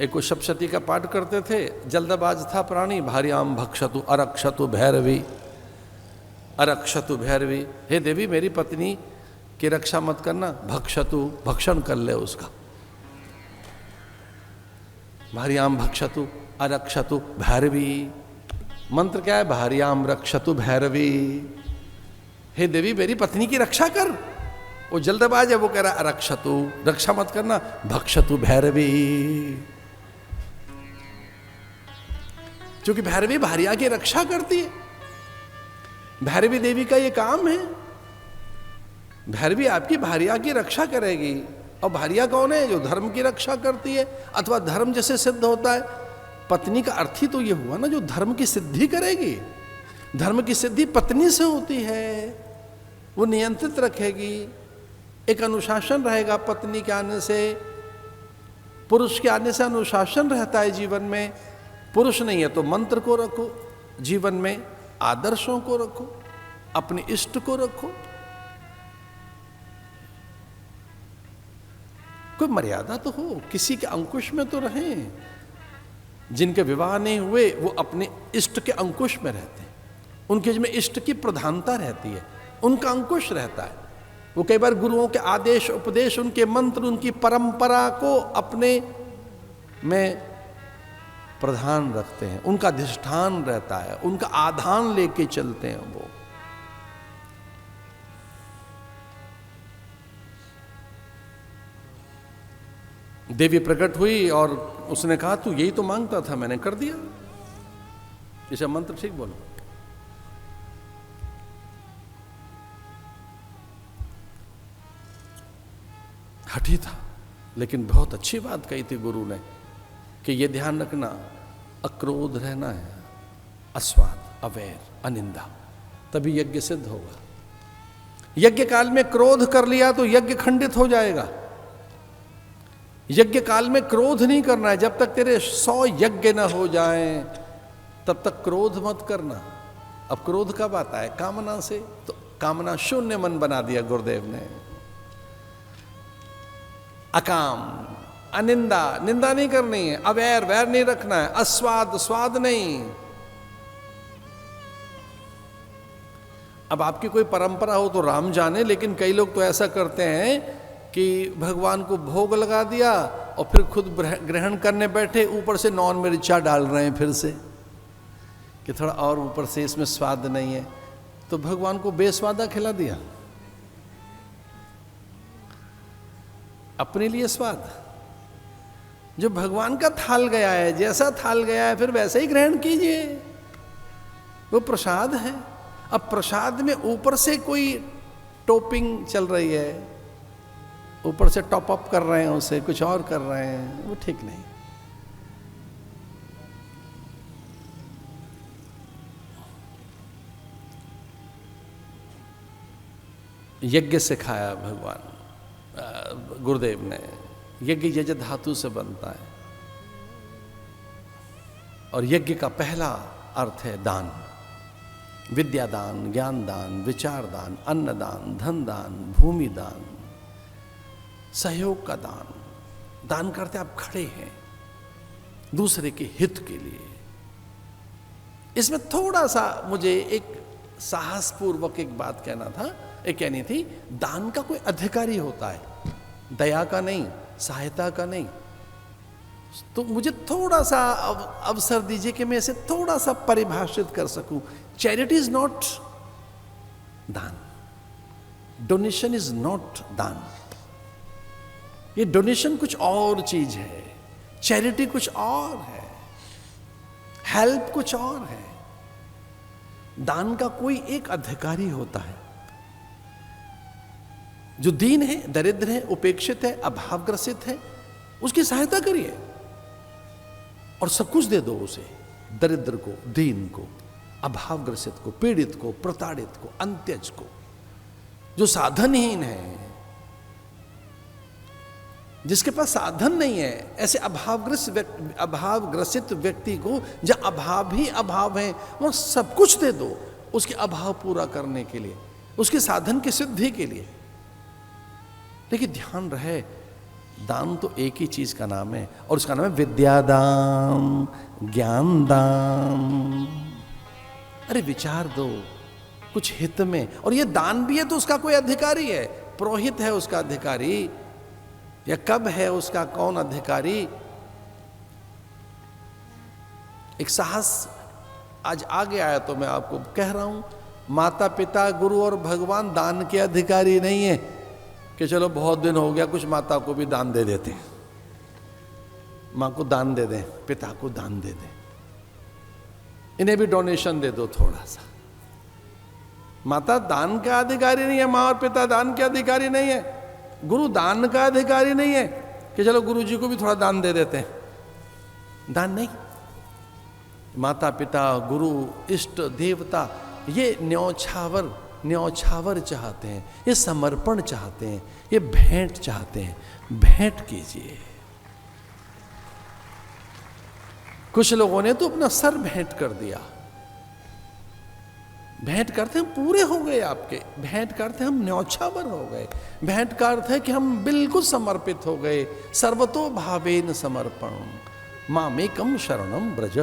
एक को सप्तशती का पाठ करते थे, जल्दबाज था प्राणी, भार्याम भक्षतु अरक्षतु भैरवी, अरक्षतु भैरवी, हे देवी मेरी पत्नी की रक्षा मत करना, भक्षतु भक्षण कर ले उसका, भार्याम भक्षतु अरक्षतु भैरवी। मंत्र क्या है? भार्याम रक्षतु भैरवी, हे देवी मेरी पत्नी की रक्षा कर। वो जल्दबाज है, वो कह रहा अरक्षतु, रक्षा मत करना, भक्षतु भैरवी। क्योंकि भैरवी भार्या की रक्षा करती है, भैरवी देवी का ये काम है। भैरवी आपकी भार्या की रक्षा करेगी। और भार्या कौन है? जो धर्म की रक्षा करती है, अथवा धर्म जैसे सिद्ध होता है। पत्नी का अर्थ ही तो ये हुआ ना, जो धर्म की सिद्धि करेगी। धर्म की सिद्धि पत्नी से होती है, वो नियंत्रित रखेगी, एक अनुशासन रहेगा। पत्नी के आने से, पुरुष के आने से अनुशासन रहता है जीवन में। पुरुष नहीं है तो मंत्र को रखो जीवन में, आदर्शों को रखो, अपने इष्ट को रखो। कोई मर्यादा तो हो, किसी के अंकुश में तो रहें। जिनके विवाह नहीं हुए वो अपने इष्ट के अंकुश में रहते हैं, उनके में इष्ट की प्रधानता रहती है, उनका अंकुश रहता है। वो कई बार गुरुओं के आदेश उपदेश, उनके मंत्र, उनकी परंपरा को अपने में प्रधान रखते हैं, उनका अधिष्ठान रहता है, उनका आधान लेके चलते हैं वो। देवी प्रकट हुई और उसने कहा तू यही तो मांगता था, मैंने कर दिया। इसे मंत्र ठीक बोलो। हठी था, लेकिन बहुत अच्छी बात कही थी गुरु ने कि ये ध्यान रखना, अक्रोध रहना है, अस्वाद, अवैर, अनिंदा, तभी यज्ञ सिद्ध होगा। यज्ञ काल में क्रोध कर लिया तो यज्ञ खंडित हो जाएगा। यज्ञ काल में क्रोध नहीं करना है। जब तक तेरे 100 यज्ञ न हो जाएं तब तक क्रोध मत करना। अब क्रोध कब आता है? कामना से। तो कामना शून्य मन बना दिया गुरुदेव ने। अकाम, अनिंदा, निंदा नहीं करनी है, अवैर, वैर नहीं रखना है, अस्वाद, स्वाद नहीं। अब आपकी कोई परंपरा हो तो राम जाने, लेकिन कई लोग तो ऐसा करते हैं कि भगवान को भोग लगा दिया और फिर खुद ग्रहण करने बैठे, ऊपर से नॉन मिर्चा डाल रहे हैं फिर से कि थोड़ा और ऊपर से इसमें स्वाद नहीं है, तो भगवान को बेस्वादा खिला दिया, अपने लिए स्वाद। जो भगवान का थाल गया है, जैसा थाल गया है फिर वैसे ही ग्रहण कीजिए, वो प्रसाद है। अब प्रसाद में ऊपर से कोई टॉपिंग चल रही है, ऊपर से टॉप अप कर रहे हैं, उसे कुछ और कर रहे हैं, वो ठीक नहीं। यज्ञ सिखाया भगवान गुरुदेव ने। यज्ञ यज धातु से बनता है और यज्ञ का पहला अर्थ है दान। विद्या दान, ज्ञान दान, विचार दान, अन्न दान, धन दान, भूमि दान, सहयोग का दान। दान करते आप खड़े हैं दूसरे के हित के लिए। इसमें थोड़ा सा मुझे एक साहसपूर्वक एक बात कहना था, एक कहनी थी, दान का कोई अधिकारी होता है, दया का नहीं, सहायता का नहीं। तो मुझे थोड़ा सा अवसर दीजिए कि मैं इसे थोड़ा सा परिभाषित कर सकूं। चैरिटी इज नॉट दान, डोनेशन इज नॉट दान। ये डोनेशन कुछ और चीज है, चैरिटी कुछ और है, हेल्प कुछ और है। दान का कोई एक अधिकारी होता है जो दीन है, दरिद्र है, उपेक्षित है, अभावग्रसित है, उसकी सहायता करिए और सब कुछ दे दो उसे। दरिद्र को, दीन को, अभावग्रसित को, पीड़ित को, प्रताड़ित को, अंत्यज को, जो साधनहीन है, जिसके पास साधन नहीं है, ऐसे अभावग्रसित व्यक्ति को, जहां अभाव ही अभाव है, वहां सब कुछ दे दो उसके अभाव पूरा करने के लिए, उसके साधन की सिद्धि के लिए। लेकिन ध्यान रहे, दान तो एक ही चीज का नाम है, और उसका नाम है विद्यादान, ज्ञान दान। अरे विचार दो कुछ हित में, और ये दान भी है तो उसका कोई अधिकारी है, पुरोहित है उसका अधिकारी, या कब है उसका कौन अधिकारी। एक साहस आज आगे आया तो मैं आपको कह रहा हूं, माता पिता गुरु और भगवान दान के अधिकारी नहीं है कि चलो बहुत दिन हो गया कुछ माता को भी दान दे देते हैं, मां को दान दे दें, पिता को दान दे दें, इन्हें भी डोनेशन दे दो थोड़ा सा। माता दान का अधिकारी नहीं है, मां और पिता दान के अधिकारी नहीं है, गुरु दान का अधिकारी नहीं है कि चलो गुरु जी को भी थोड़ा दान दे देते हैं, दान नहीं। माता पिता गुरु इष्ट देवता ये न्यौछावर चाहते हैं, ये समर्पण चाहते हैं, ये भेंट चाहते हैं, भेंट कीजिए। कुछ लोगों ने तो अपना सर भेंट कर दिया। भेंट करते हम पूरे हो गए आपके, भेंट करते हम न्यौछावर हो गए, भेंट का अर्थ है कि हम बिल्कुल समर्पित हो गए। सर्वतो भावेन समर्पण मामेकम शरणम ब्रज।